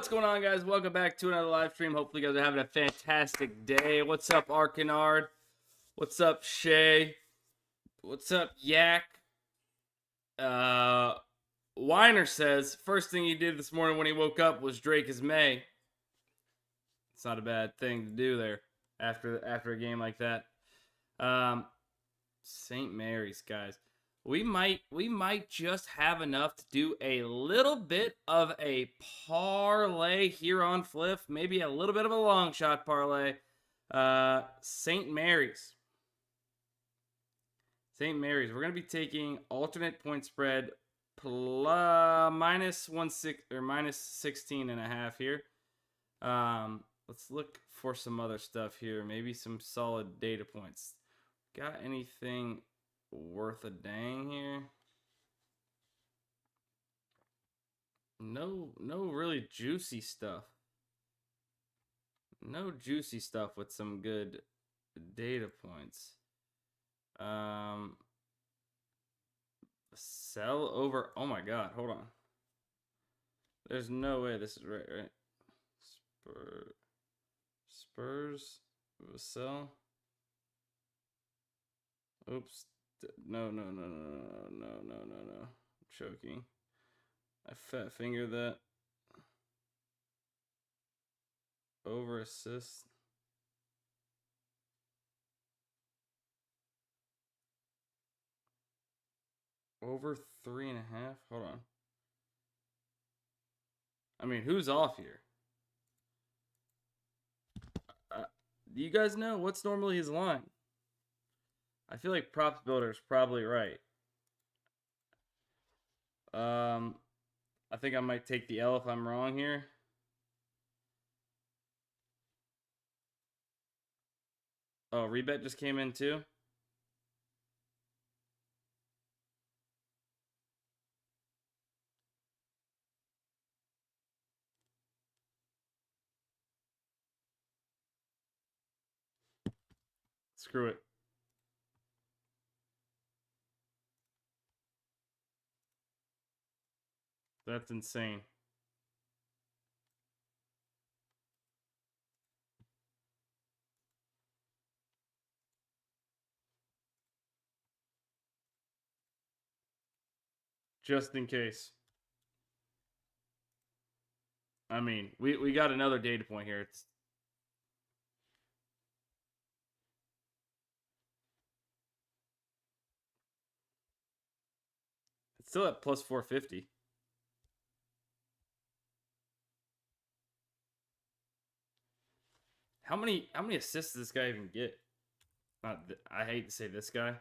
What's going on, guys? Welcome back to another live stream. Hopefully you guys are having a fantastic day. What's up, Arcanard? What's up, Shay? What's up, Yak? Weiner says, first thing he did this morning when he woke up was Drake is May. It's not a bad thing to do there after a game like that. St. Mary's, guys. We might just have enough to do a little bit of a parlay here on Fliff. Maybe a little bit of a long shot parlay. St. Mary's. St. Mary's. We're going to be taking alternate point spread minus 16.5 here. Let's look for some other stuff here. Maybe some solid data points. Got anything worth a dang here? No really juicy stuff. No juicy stuff with some good data points. Sell over. Oh my god, hold on. There's no way this is right? Spurs sell. Oops. No. I'm choking. I fat fingered that. Over assist. Over 3.5. Hold on. I mean, who's off here? Do you guys know what's normally his line? I feel like Props Builder's probably right. I think I might take the L if I'm wrong here. Oh, rebet just came in too. Screw it. That's insane. Just in case. I mean, we got another data point here. It's still at plus 450. How many assists does this guy even get? I hate to say this guy.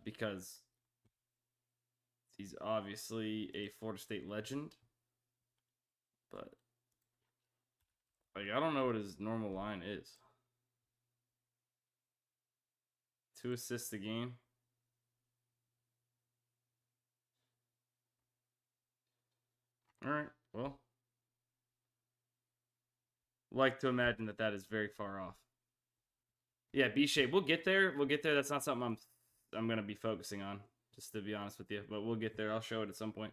Because he's obviously a Florida State legend. But like, I don't know what his normal line is. 2 assists a game. All right, well, like to imagine that is very far off. Yeah, B shape. We'll get there. That's not something I'm gonna be focusing on, just to be honest with you. But we'll get there. I'll show it at some point.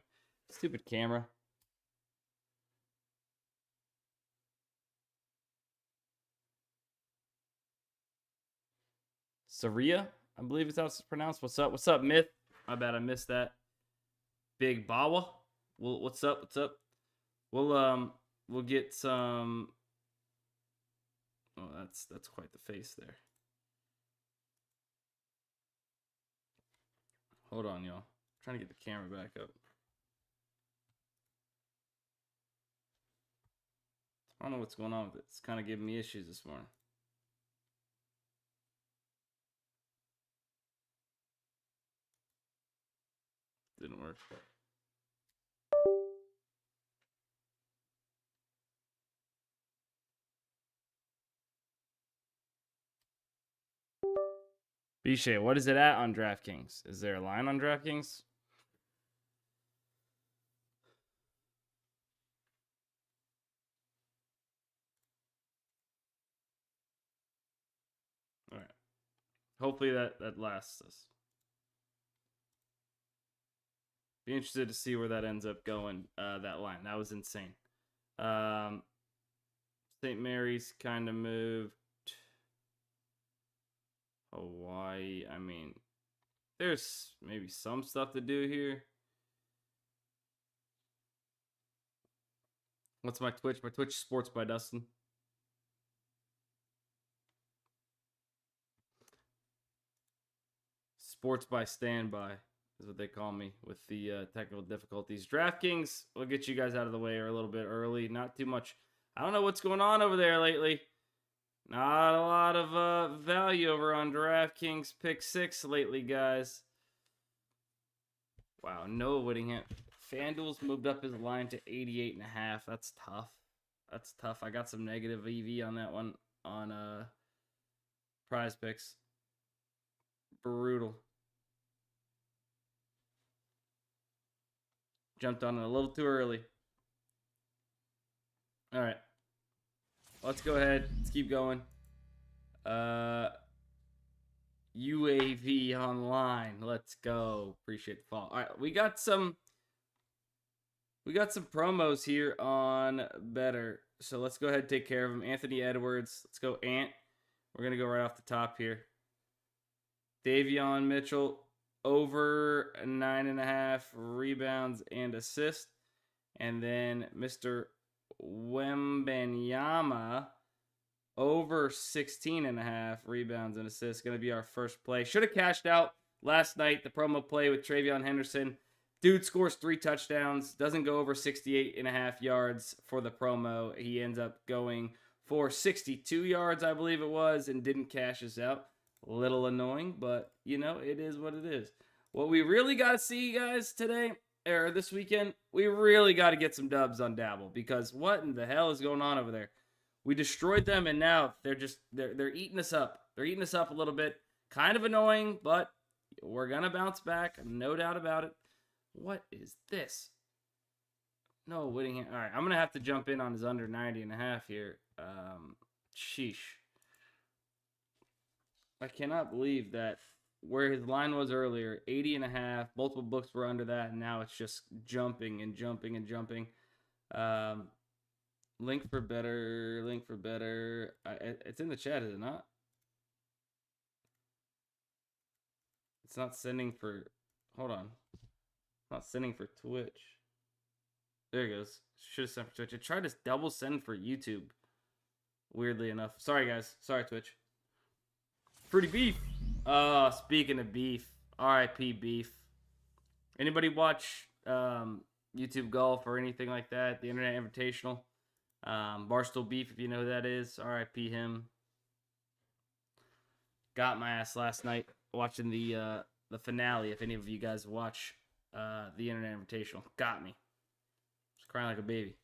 Stupid camera. Saria, I believe it's how it's pronounced. What's up? What's up, Myth? My bad, I missed that. Big Bawa. Well, what's up? What's up? We'll get some. Oh, that's quite the face there. Hold on, y'all. Trying to get the camera back up. I don't know what's going on with it. It's kind of giving me issues this morning. Didn't work. Bishay, what is it at on DraftKings? Is there a line on DraftKings? All right. Hopefully that lasts us. Be interested to see where that ends up going, that line. That was insane. St. Mary's kind of moved. Hawaii, I mean, there's maybe some stuff to do here. What's my Twitch? My Twitch Sports by Dustin. Sports by Standby is what they call me with the technical difficulties. DraftKings will get you guys out of the way a little bit early. Not too much. I don't know what's going on over there lately. Not a lot of value over on DraftKings Pick 6 lately, guys. Wow, Noah Whittingham. FanDuel's moved up his line to 88.5. That's tough. That's tough. I got some negative EV on that one on PrizePicks. Brutal. Jumped on it a little too early. All right. Let's go ahead. Let's keep going. UAV online. Let's go. Appreciate the follow. All right, we got some promos here on Better. So let's go ahead and take care of them. Anthony Edwards. Let's go Ant. We're going to go right off the top here. Davion Mitchell over 9.5 rebounds and assists. And then Mr. Wembanyama over 16.5 rebounds and assists. Going to be our first play. Should have cashed out last night. The promo play with Travion Henderson. Dude scores 3 touchdowns. Doesn't go over 68.5 yards for the promo. He ends up going for 62 yards, I believe it was, and didn't cash us out. A little annoying, but, you know, it is what it is. What we really got to see, guys, today, or this weekend, we really got to get some dubs on Dabble, because what in the hell is going on over there? We destroyed them, and now they're eating us up. They're eating us up a little bit. Kind of annoying, but we're going to bounce back. No doubt about it. What is this? No, Whittingham. All right, I'm going to have to jump in on his under 90.5 here. Sheesh. I cannot believe that where his line was earlier, 80.5, multiple books were under that, and now it's just jumping and jumping and jumping. Link for better. It's in the chat, is it not? It's not sending for, hold on. It's not sending for Twitch. There it goes. Should have sent for Twitch. I tried to double send for YouTube. Weirdly enough. Sorry, guys. Sorry, Twitch. Fruity Beef. Speaking of beef, RIP Beef. Anybody watch YouTube Golf or anything like that? The Internet Invitational. Barstool Beef, if you know who that is. RIP him. Got my ass last night watching the finale. If any of you guys watch the Internet Invitational, got me. Was crying like a baby.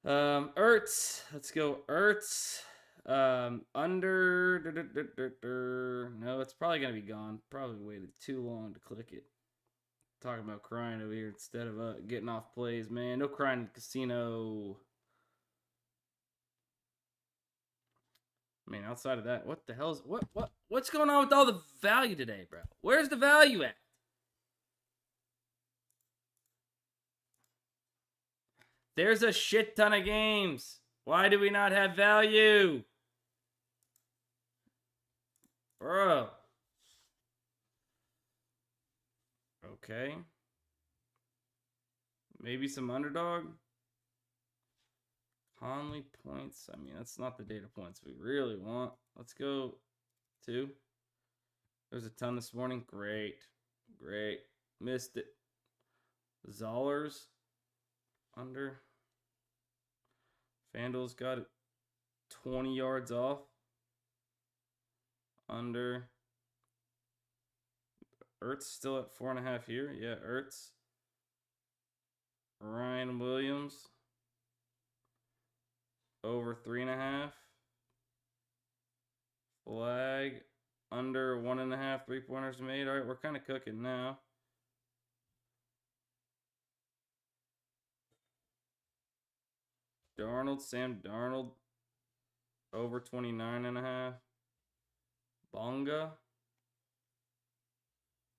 Ertz. Let's go Ertz. Under no, it's probably gonna be gone. Probably waited too long to click it. Talking about crying over here instead of getting off plays, man. No crying in the casino. I mean, outside of that, what the hell is what's going on with all the value today, bro? Where's the value at? There's a shit ton of games. Why do we not have value? Bro. Okay. Maybe some underdog. Conley points. I mean, that's not the data points we really want. Let's go 2. There's a ton this morning. Great. Great. Missed it. Zollers. Under. FanDuel's got it 20 yards off. Under. Ertz still at 4.5 here. Yeah, Ertz. Ryan Williams. Over 3.5. Flag. Under 1.5 3-pointers made. All right, we're kind of cooking now. Sam Darnold. Over 29.5. Bonga.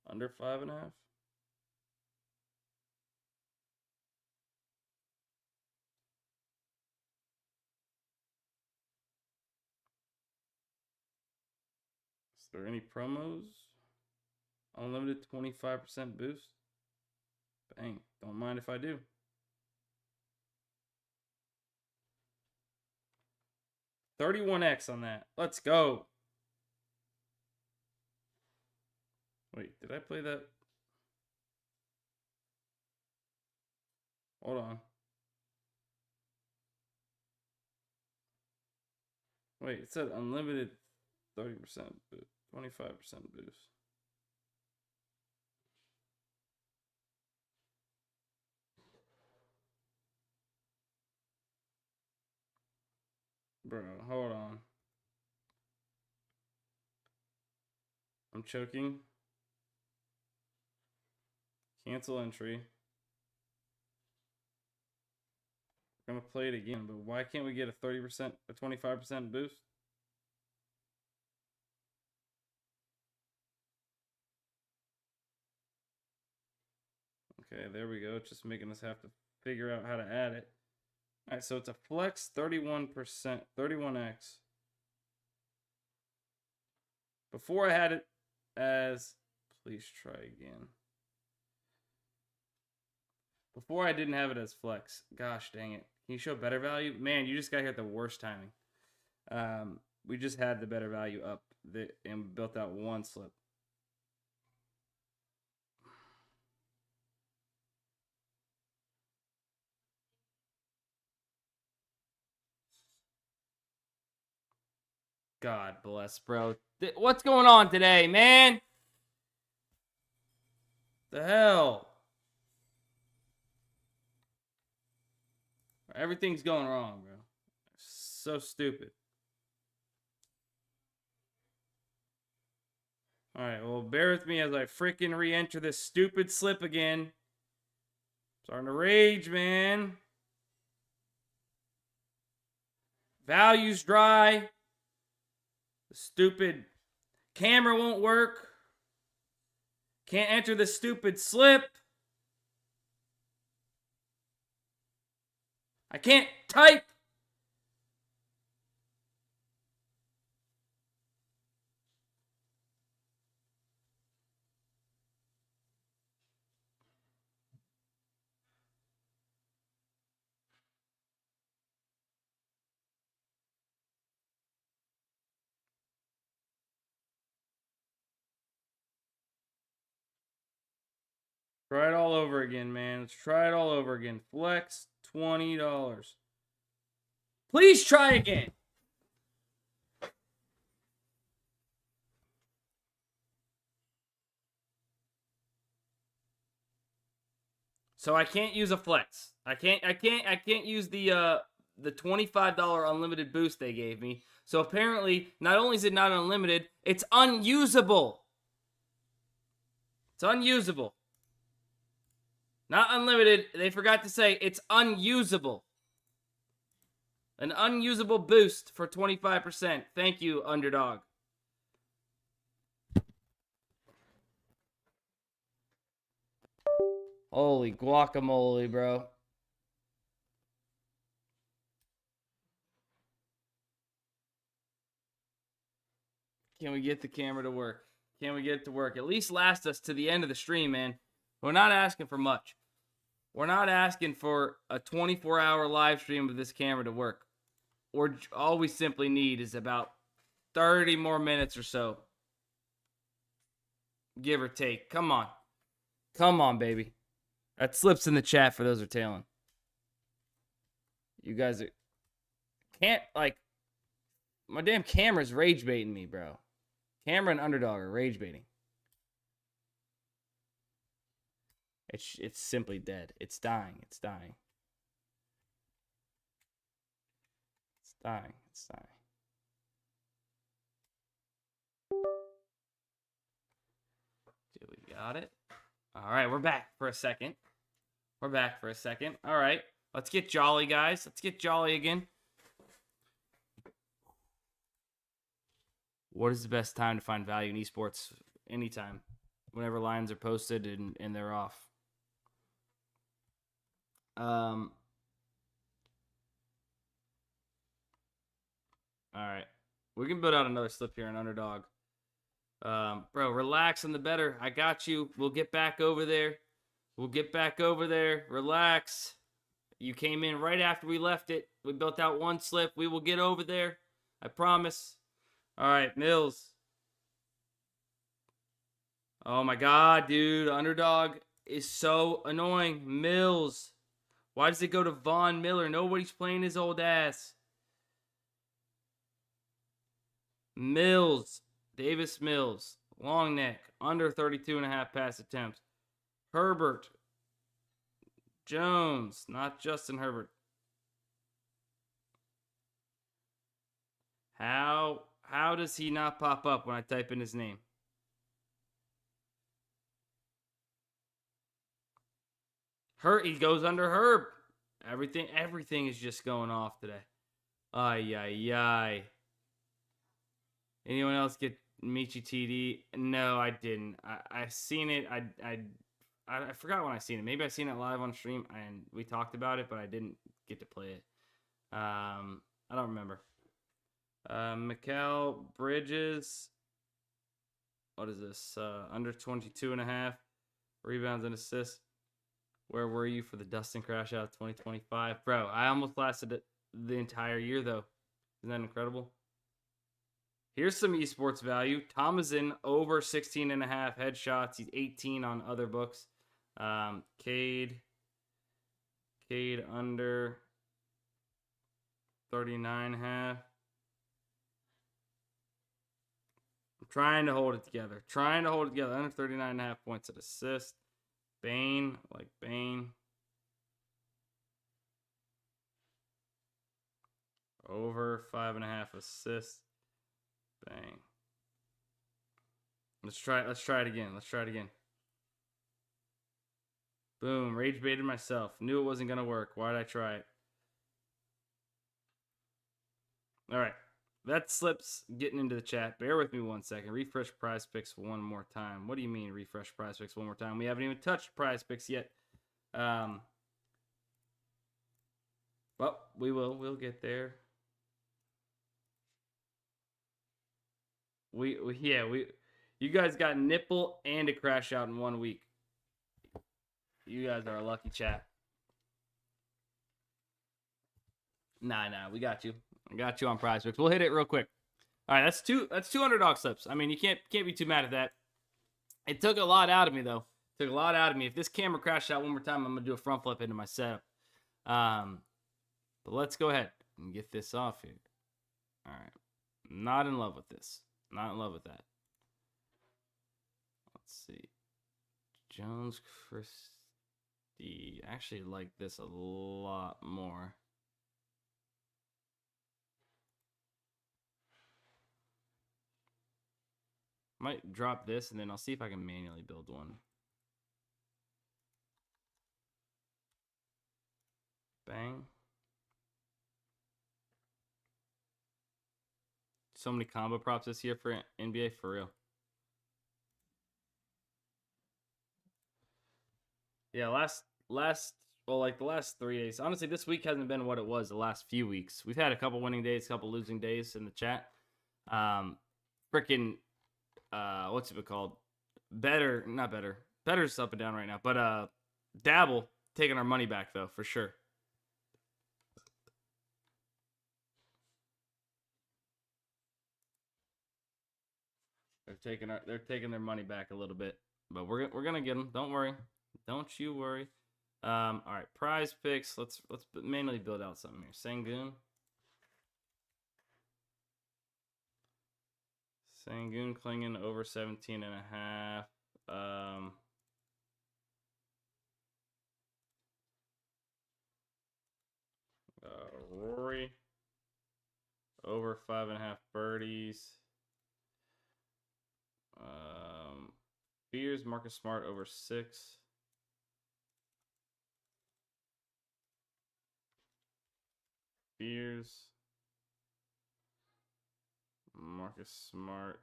Under 5.5. Is there any promos? Unlimited 25% boost. Bang. Don't mind if I do. $31X on that. Let's go. Wait, did I play that? Hold on. Wait, it said unlimited 30% boost, 25% boost. Bro, hold on. I'm choking. Cancel entry. We're gonna play it again, but why can't we get a 30%, a 25% boost? Okay, there we go. It's just making us have to figure out how to add it. All right, so it's a flex 31%, 31X. Before I had it as, please try again. Before I didn't have it as flex. Gosh dang it. Can you show better value? Man, you just got here at the worst timing. We just had the better value up and built out one slip. God bless, bro. What's going on today, man? The hell? Everything's going wrong, bro. So stupid. Alright, well, bear with me as I freaking re-enter this stupid slip again. Starting to rage, man. Value's dry. The stupid camera won't work. Can't enter the stupid slip. I can't type. Try it all over again, man. Let's try it all over again. Flex $20. Please try again. So I can't use a flex. I can't use the $25 unlimited boost they gave me. So apparently, not only is it not unlimited, it's unusable. It's unusable. Not unlimited. They forgot to say it's unusable. An unusable boost for 25%. Thank you, Underdog. Holy guacamole, bro. Can we get the camera to work? Can we get it to work? At least last us to the end of the stream, man. We're not asking for much. We're not asking for a 24-hour live stream of this camera to work. All we simply need is about 30 more minutes or so. Give or take. Come on. Come on, baby. That slips in the chat for those who are tailing. You guys can't, like, my damn camera's rage baiting me, bro. Camera and Underdog are rage baiting. It's simply dead. It's dying. It's dying. It's dying. It's dying. Dude, we got it. All right, we're back for a second. We're back for a second. All right, let's get jolly, guys. Let's get jolly again. What is the best time to find value in esports? Anytime. whenever lines are posted and they're off. All right. We can build out another slip here in Underdog. Bro, relax on the better. I got you. We'll get back over there. Relax. You came in right after we left it. We built out one slip. We will get over there. I promise. All right, Mills. Oh my God, dude. Underdog is so annoying. Mills. Why does it go to Von Miller? Nobody's playing his old ass. Mills. Davis Mills. Long neck. Under 32.5 pass attempts. Herbert. Jones. Not Justin Herbert. How does he not pop up when I type in his name? He goes under Herb. Everything is just going off today. Ay. Anyone else get Michi TD? No, I didn't. I seen it. I forgot when I seen it. Maybe I seen it live on stream and we talked about it, but I didn't get to play it. I don't remember. Mikal Bridges. What is this? Under 22.5 rebounds and assists. Where were you for the Dustin crash out of 2025? Bro, I almost lasted it the entire year, though. Isn't that incredible? Here's some esports value. Thomason over 16.5 headshots. He's 18 on other books. Cade under 39.5. I'm trying to hold it together. Under 39.5 points at assist. Bane, like Bane. Over 5.5 assists. Bang. Let's try it again. Boom. Rage baited myself. Knew it wasn't gonna work. Why did I try it? Alright. That slips getting into the chat. Bear with me 1 second. Refresh PrizePicks one more time. What do you mean refresh PrizePicks one more time? We haven't even touched PrizePicks yet. But we will. We'll get there. You guys got nipple and a crash out in 1 week. You guys are a lucky chat. Nah, we got you. I got you on PrizePicks. We'll hit it real quick. All right, that's two Underdog slips. I mean, you can't be too mad at that. It took a lot out of me though. If this camera crashed out one more time, I'm gonna do a front flip into my setup. But let's go ahead and get this off here. All right, not in love with this. Not in love with that. Let's see. Jones Christie. I actually like this a lot more. Might drop this and then I'll see if I can manually build one. Bang. So many combo props this year for NBA, for real. Yeah, like the last 3 days. Honestly, this week hasn't been what it was the last few weeks. We've had a couple winning days, a couple losing days in the chat. Freaking what's it called? Better's up and down right now. But Dabble taking our money back though, for sure. They're taking their money back a little bit, but we're gonna get them. Don't worry, don't you worry. All right, PrizePicks. Let's manually build out something here. Sangoon Klingon over 17.5. Rory over 5.5 birdies. Beers, Marcus Smart over 6. Beers, Marcus Smart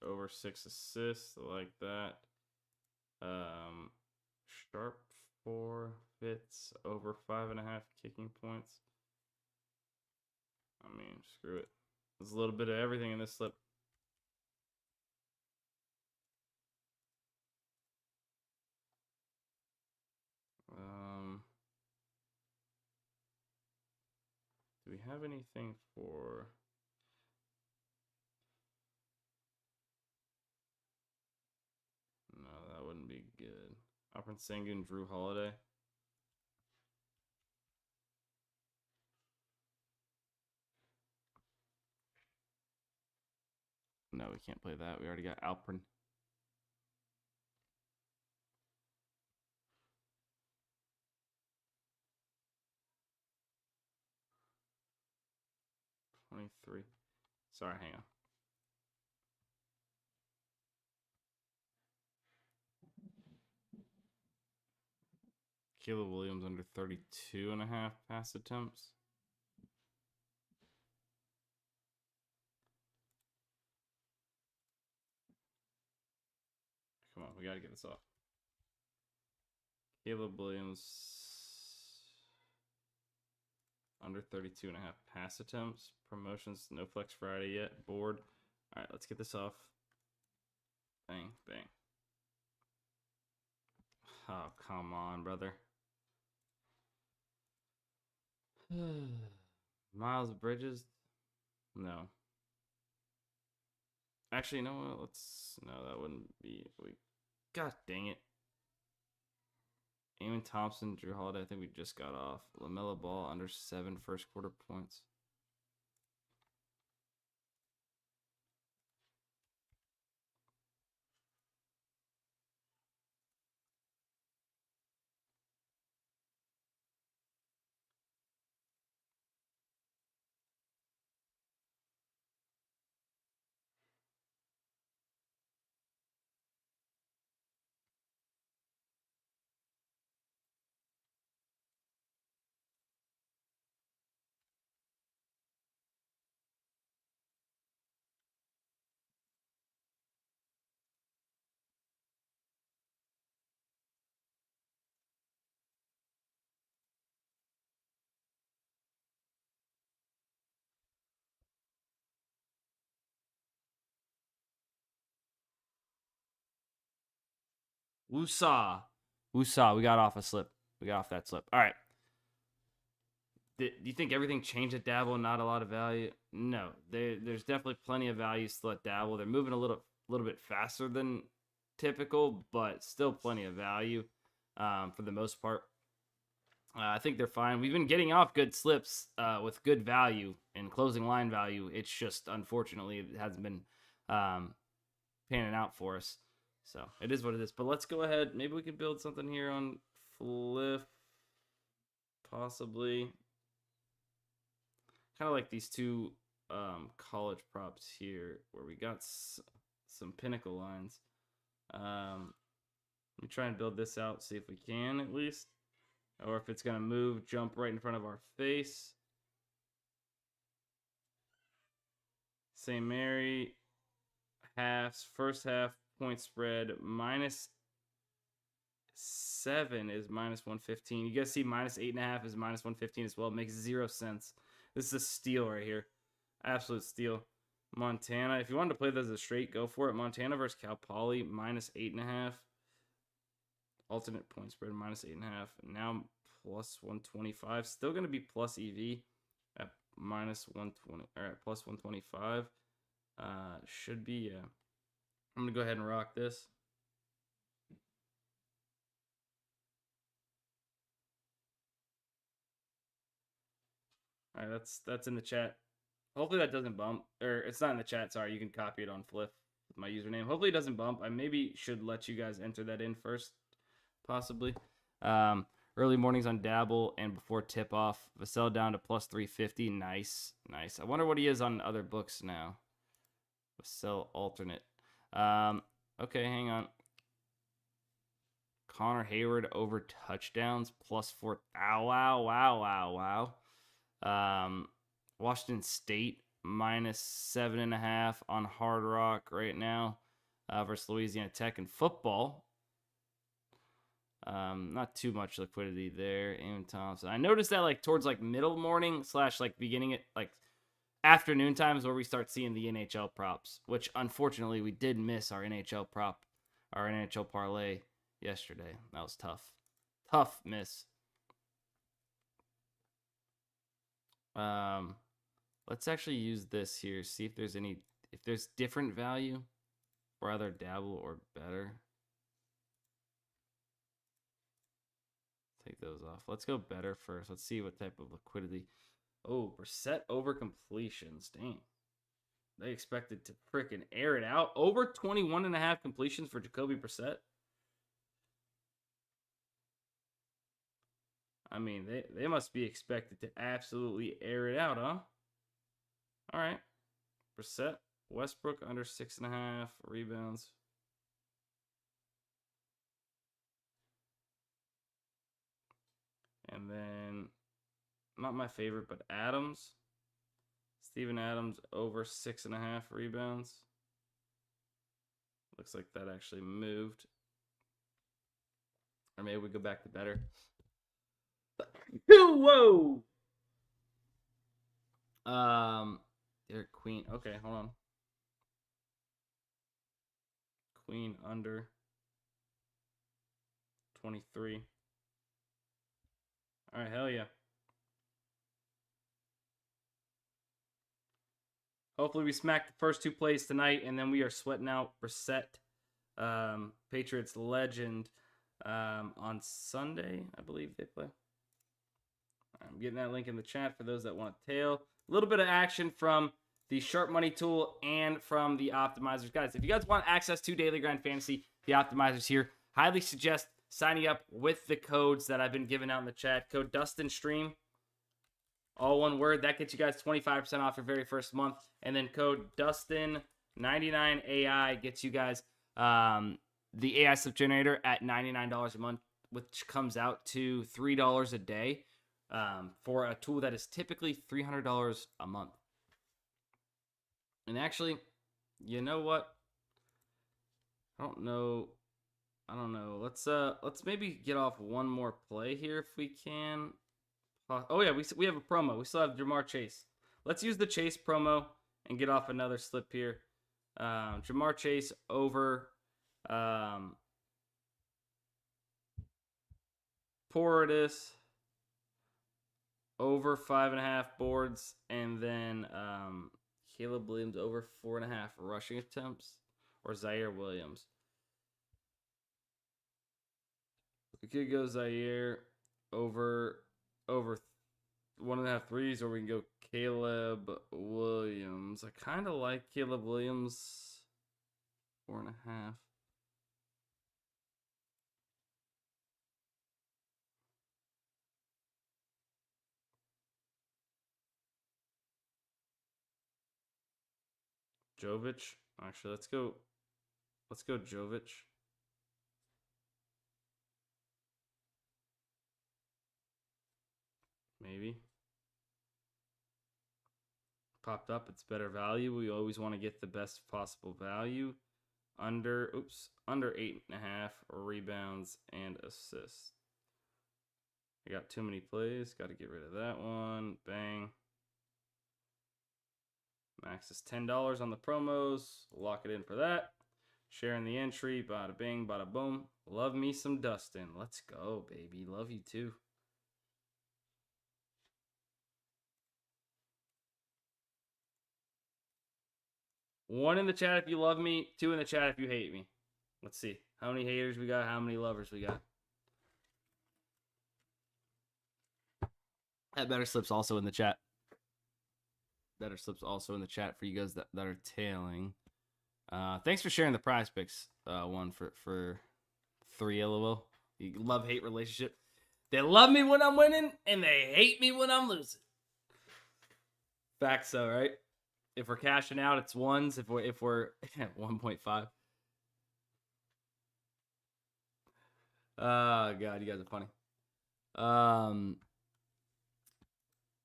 over 6 assists. I like that. Sharp 4 fits over 5.5 kicking points. I mean, screw it. There's a little bit of everything in this slip. Do we have anything for... No, that wouldn't be good. Alperen Sengun, Drew Holiday. No, we can't play that. We already got Alperen. $23. Sorry, hang on. Caleb Williams under 32.5 pass attempts. Come on, we got to get this off. Caleb Williams under 32.5 pass attempts. Promotions, no Flex Friday yet. Board. All right, let's get this off. Bang, bang. Oh, come on, brother. Miles Bridges? No. Actually, you know what? Let's... No, that wouldn't be... God dang it. Eamon Thompson, Drew Holiday, I think we just got off. LaMelo Ball, under 7 first quarter points. Woosah. Woosah. We got off a slip. We got off that slip. All right. Do you think everything changed at Dabble? Not a lot of value? No. There's definitely plenty of value still at Dabble. They're moving a little bit faster than typical, but still plenty of value for the most part. I think they're fine. We've been getting off good slips with good value and closing line value. It's just, unfortunately, it hasn't been panning out for us. So it is what it is. But let's go ahead. Maybe we can build something here on Fliff. Possibly. Kind of like these two college props here where we got some pinnacle lines. Let me try and build this out, see if we can at least. Or if it's going to move, jump right in front of our face. St. Mary, halves, first half point spread, -7 is -115. You guys see -8.5 is -115 as well. It makes 0 sense. This is a steal right here. Absolute steal. Montana, if you wanted to play this as a straight, go for it. Montana versus Cal Poly, -8.5. Alternate point spread, -8.5. Now +125. Still going to be plus EV at -120 or at +125. Should be, yeah. I'm going to go ahead and rock this. All right, that's in the chat. Hopefully that doesn't bump. Or it's not in the chat, sorry. You can copy it on Fliff with my username. Hopefully it doesn't bump. I maybe should let you guys enter that in first, possibly. Early mornings on Dabble and before tip-off. Vassell down to +350. Nice, nice. I wonder what he is on other books now. Vassell alternate. Okay, hang on. Connor Hayward over touchdowns, +4. Wow. Washington State, -7.5 on Hard Rock right now versus Louisiana Tech in football. Not too much liquidity there. Eamon Thompson. I noticed that like towards like middle morning / like beginning at like afternoon times where we start seeing the NHL props, which unfortunately we did miss our NHL prop, our NHL parlay yesterday. That was tough. Tough miss. Let's actually use this here. See if there's different value or either dabble or better. Take those off. Let's go better first. Let's see what type of liquidity. Oh, Brissett over completions. Dang. They expected to freaking air it out. Over 21.5 completions for Jacoby Brissett. I mean, they must be expected to absolutely air it out, huh? All right. Brissett. Westbrook under 6.5 rebounds. And then, not my favorite, but Adams. Steven Adams over 6.5 rebounds. Looks like that actually moved. Or maybe we go back to better. Whoa! Derek Queen. Okay, hold on. Queen under 23. All right, hell yeah. Hopefully we smack the first two plays tonight, and then we are sweating out Brissett, Patriots legend, on Sunday, I believe they play. I'm getting that link in the chat for those that want to tail. A little bit of action from the Sharp Money tool and from the Optimizers. Guys, if you guys want access to Daily Grind Fantasy, the Optimizers here, highly suggest signing up with the codes that I've been giving out in the chat. Code DUSTINSTREAM, all one word. That gets you guys 25% off your very first month. And then code DUSTIN99AI gets you guys the AI slip generator at $99 a month, which comes out to $3 a day for a tool that is typically $300 a month. And actually, you know what? I don't know. Let's maybe get off one more play here if we can. Oh yeah, we have a promo. We still have Jamar Chase. Let's use the Chase promo and get off another slip here. Jamar Chase over Portis over 5.5 boards, and then Caleb Williams over 4.5 rushing attempts, or Zaire Williams. We could go Zaire over 1.5 threes, or we can go Caleb Williams. I kind of like Caleb Williams 4.5. Jovic. Actually, let's go Jovic. Maybe. Popped up. It's better value. We always want to get the best possible value. Under 8.5 rebounds and assists. I got too many plays. Got to get rid of that one. Bang. Max is $10 on the promos. Lock it in for that. Sharing the entry. Bada bing, bada boom. Love me some Dustin. Let's go, baby. Love you too. One in the chat if you love me. 2 in the chat if you hate me. Let's see. How many haters we got? How many lovers we got? That better slips also in the chat. Better slips also in the chat for you guys that are tailing. Thanks for sharing the PrizePicks one for 3 LOL. You love-hate relationship. They love me when I'm winning, and they hate me when I'm losing. Facts, though, right? If we're cashing out, it's ones. If we're 1.5. Oh God, you guys are funny.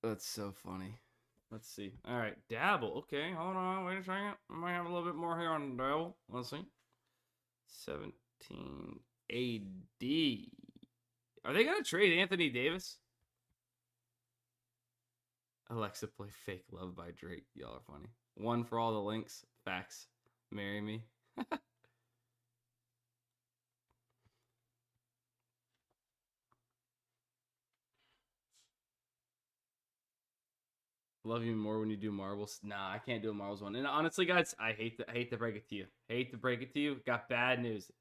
That's so funny. Let's see. All right, Dabble. Okay, hold on. Wait a second. I might have a little bit more here on Dabble. Let's see. 17 AD. Are they gonna trade Anthony Davis? Alexa, play Fake Love by Drake. Y'all are funny. One for all the links. Facts. Marry me. Love you more when you do marbles. Nah, I can't do a marbles one. And honestly, guys, I hate to break it to you. Hate to break it to you. Got bad news.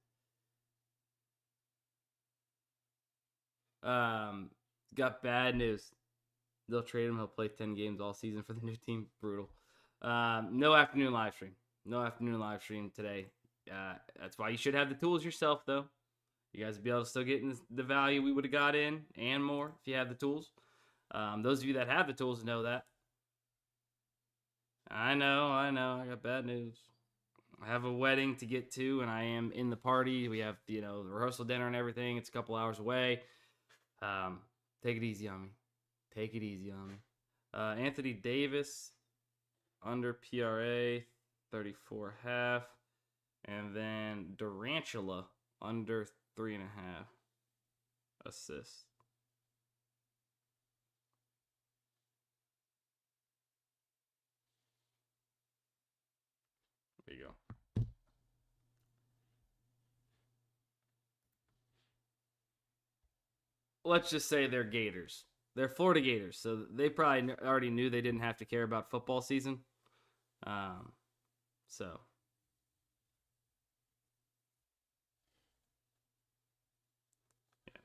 Got bad news. They'll trade him. He'll play 10 games all season for the new team. Brutal. No afternoon live stream. No afternoon live stream today. That's why you should have the tools yourself, though. You guys will be able to still get in the value we would have got in and more if you have the tools. Those of you that have the tools know that. I know. I got bad news. I have a wedding to get to, and I am in the party. We have, the rehearsal dinner and everything. It's a couple hours away. Take it easy on me. Take it easy on me. Anthony Davis, under PRA, 34.5. And then Durantula, under 3.5 assists. There you go. Let's just say they're Gators. They're Florida Gators, so they probably already knew they didn't have to care about football season. So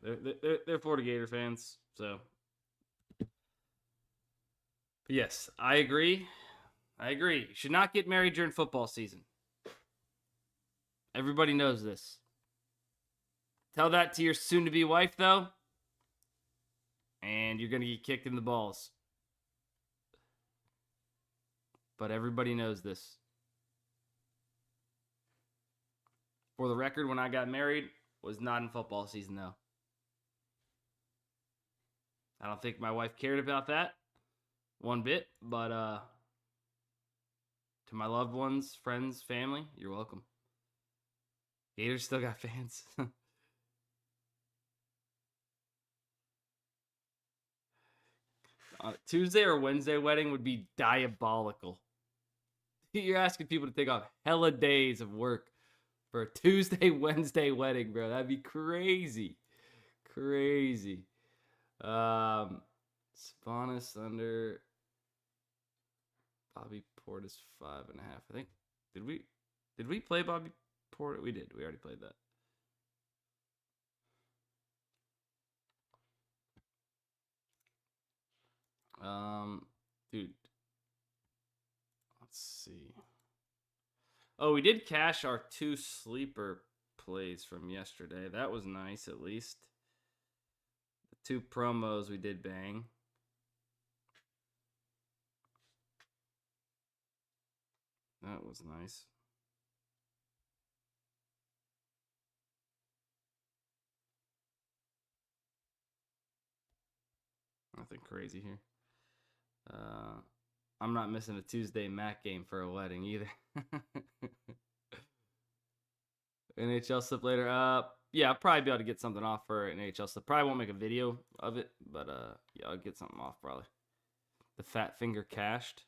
yeah, they're Florida Gator fans. So yes, I agree. You should not get married during football season. Everybody knows this. Tell that to your soon-to-be wife, though, and you're going to get kicked in the balls. But everybody knows this. For the record, when I got married, was not in football season, though. I don't think my wife cared about that one bit, but to my loved ones, friends, family, you're welcome. Gators still got fans. Tuesday or Wednesday wedding would be diabolical. You're asking people to take off hella days of work for a Tuesday, Wednesday wedding, bro. That'd be crazy. Crazy. Spawnus under Bobby Portis 5.5. I think did we play Bobby Portis? We did. We already played that. Dude. Let's see. Oh, we did cash our 2 sleeper plays from yesterday. That was nice, at least. The 2 promos we did bang. That was nice. Nothing crazy here. I'm not missing a Tuesday Mac game for a wedding either. NHL slip later. Yeah, I'll probably be able to get something off for an NHL slip. Probably won't make a video of it, but yeah, I'll get something off probably. The fat finger cashed.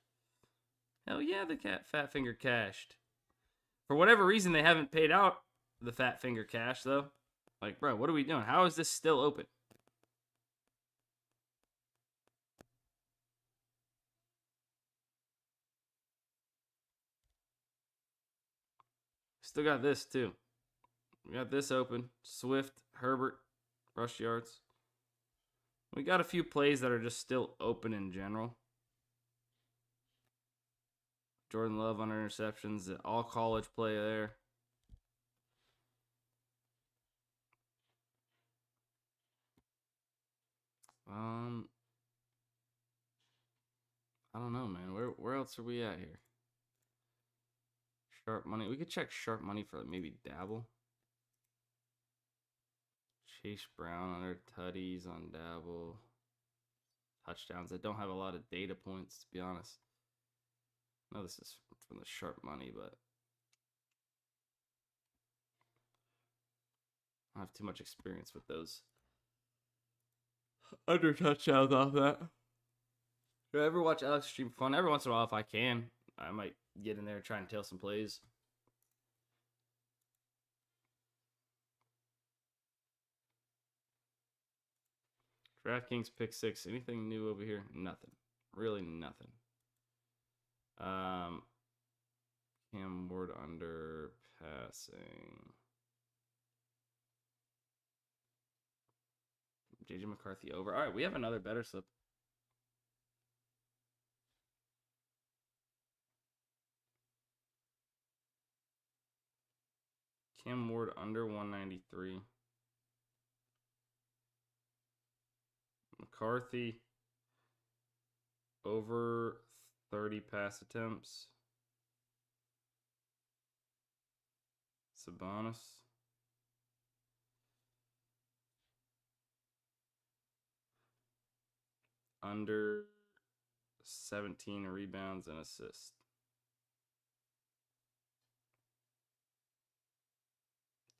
Hell yeah, the fat finger cashed. For whatever reason, they haven't paid out the fat finger cash though. Like, bro, what are we doing? How is this still open? Still got this too. We got this open. Swift, Herbert, rush yards. We got a few plays that are just still open in general. Jordan Love on interceptions. All college play there. I don't know, man. Where else are we at here? Sharp money. We could check sharp money for maybe Dabble. Chase Brown under tutties on Dabble. Touchdowns. I don't have a lot of data points, to be honest. No, this is from the sharp money, but I don't have too much experience with those under touchdowns off that. Do I ever watch Alex stream fun? Every once in a while, if I can, I might get in there and try and tail some plays. DraftKings pick 6. Anything new over here? Nothing. Really nothing. Cam Ward under passing. JJ McCarthy over. All right, we have another better slip. Cam Ward under 193. McCarthy over 30 pass attempts. Sabonis under 17 rebounds and assists.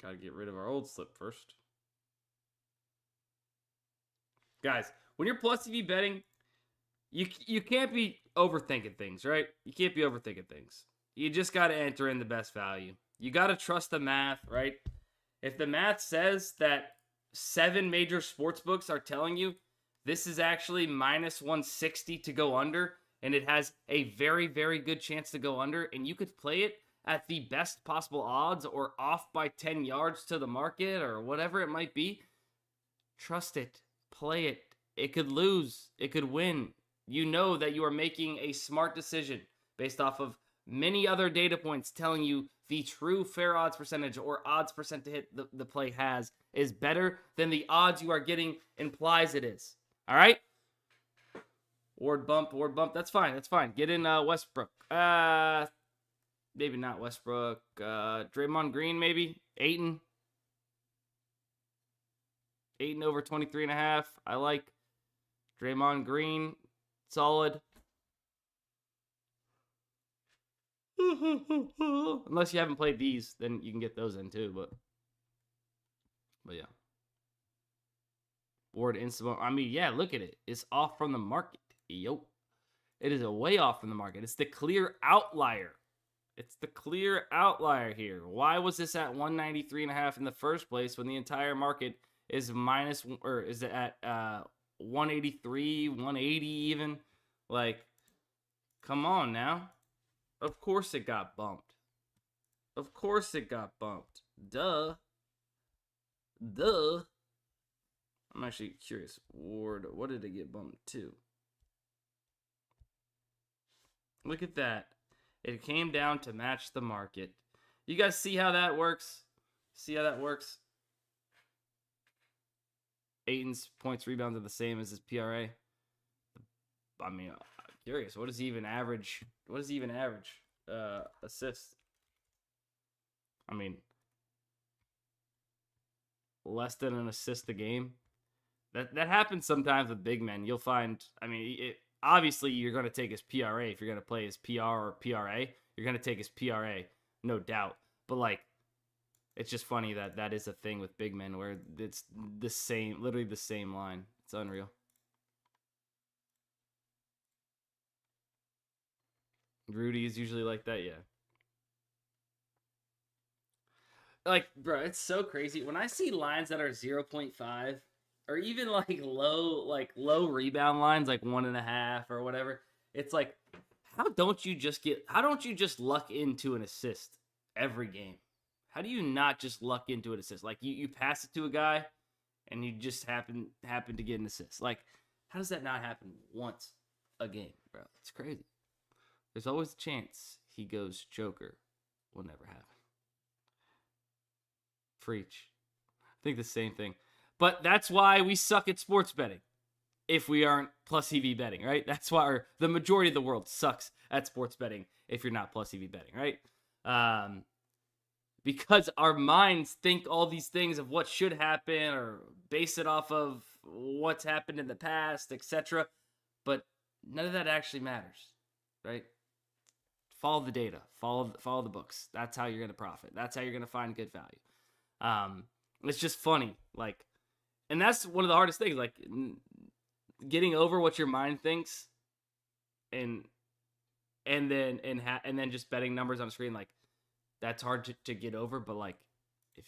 Got to get rid of our old slip first. Guys, when you're plus TV betting, you can't be overthinking things, right? You can't be overthinking things. You just got to enter in the best value. You got to trust the math, right? If the math says that 7 major sports books are telling you this is actually minus 160 to go under, and it has a very, very good chance to go under, and you could play it at the best possible odds or off by 10 yards to the market or whatever it might be, trust it. Play it. It could lose. It could win. You know that you are making a smart decision based off of many other data points telling you the true fair odds percentage or odds percent to hit the play has is better than the odds you are getting implies it is. All right? Ward bump. That's fine. Get in Westbrook. Maybe not Westbrook. Draymond Green, maybe. Ayton over 23.5. I like Draymond Green. Solid. Unless you haven't played these, then you can get those in too. But yeah. Ward instant. I mean, yeah, look at it. It's off from the market. Yo. It is way off from the market. It's the clear outlier. Here. Why was this at 193.5 in the first place when the entire market is minus, or is it at 183, 180 even? Like, come on now. Of course it got bumped. Duh. I'm actually curious. Ward, what did it get bumped to? Look at that. It came down to match the market. You guys see how that works? Ayton's points, rebounds are the same as his PRA. I mean, I'm curious. What does he even average? Assists? I mean, less than an assist a game. That happens sometimes with big men. You'll find, I mean, obviously you're going to take his PRA if you're going to play his PR or PRA. You're going to take his PRA, no doubt. But, like, it's just funny that is a thing with big men where it's the same, literally the same line. It's unreal. Rudy is usually like that, yeah. Like, bro, it's so crazy. When I see lines that are 0.5 or even like low rebound lines, like 1.5 or whatever, it's like, how don't you just luck into an assist every game? How do you not just luck into an assist? Like, you pass it to a guy and you just happen to get an assist. Like, how does that not happen once a game, bro? It's crazy. There's always a chance he goes Joker. Will never happen. Preach. I think the same thing. But that's why we suck at sports betting if we aren't plus EV betting, right? That's why the majority of the world sucks at sports betting if you're not plus EV betting, right? Because our minds think all these things of what should happen or base it off of what's happened in the past, etc. But none of that actually matters, right? Follow the data. Follow the books. That's how you're going to profit. That's how you're going to find good value. It's just funny, like, and that's one of the hardest things. Like, getting over what your mind thinks, and then just betting numbers on a screen, like that's hard to get over. But like, if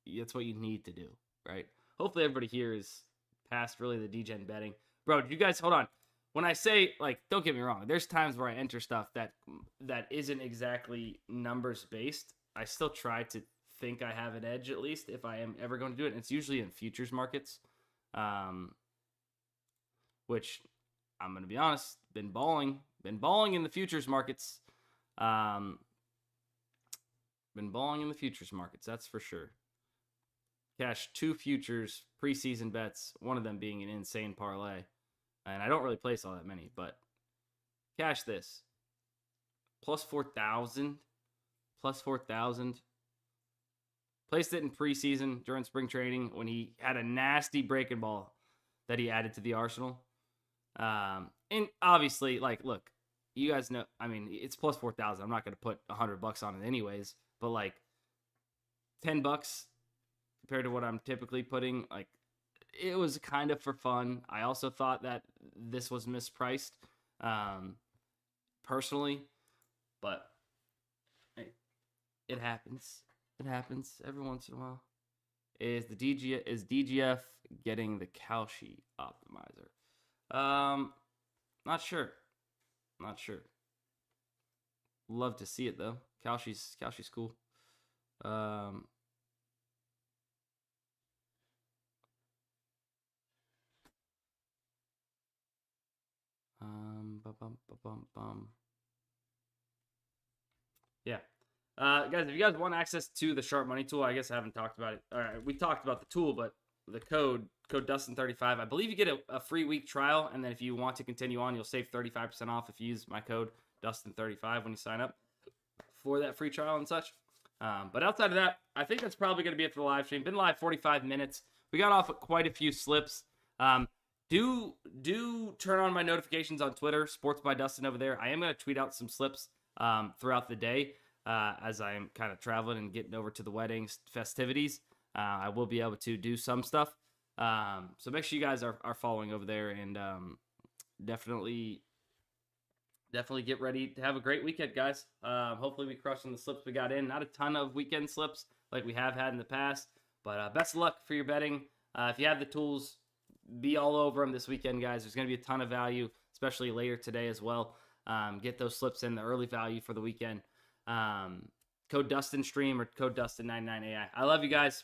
that's what you need to do, right? Hopefully everybody here is past really the DGen betting. Bro, you guys, hold on. When I say, like, don't get me wrong, there's times where I enter stuff that isn't exactly numbers based. I still try to think I have an edge, at least if I am ever going to do it. And it's usually in futures markets, which I'm going to be honest, been balling in the futures markets. Been balling in the futures markets, that's for sure. Cashed 2 futures preseason bets, one of them being an insane parlay. And I don't really place all that many, but cash this. Plus 4,000. Plus 4,000. Placed it in preseason during spring training when he had a nasty breaking ball that he added to the arsenal. And obviously, like, look, you guys know, I mean, it's plus 4,000. I'm not going to put $100 on it anyways, but like $10 compared to what I'm typically putting, like, it was kind of for fun. I also thought that this was mispriced, personally, but hey, it happens. It happens every once in a while. Is DGF getting the Kalshi optimizer? Not sure. Love to see it though. Kalshi's cool. Yeah. Guys, if you guys want access to the Sharp Money tool, I guess I haven't talked about it. All right, we talked about the tool, but the code DUSTIN35, I believe you get a free week trial, and then if you want to continue on, you'll save 35% off if you use my code DUSTIN35 when you sign up for that free trial and such. But outside of that, I think that's probably going to be it for the live stream. Been live 45 minutes. We got off quite a few slips. Do turn on my notifications on Twitter, Sports by Dustin over there. I am going to tweet out some slips throughout the day as I am kind of traveling and getting over to the weddings festivities. I will be able to do some stuff. So make sure you guys are following over there, and definitely get ready to have a great weekend, guys. Hopefully we crush on the slips we got in. Not a ton of weekend slips like we have had in the past, but best of luck for your betting. If you have the tools, be all over them this weekend, guys. There's going to be a ton of value, especially later today as well. Get those slips in, the early value for the weekend. Code Dustin Stream or code Dustin99AI. I love you guys.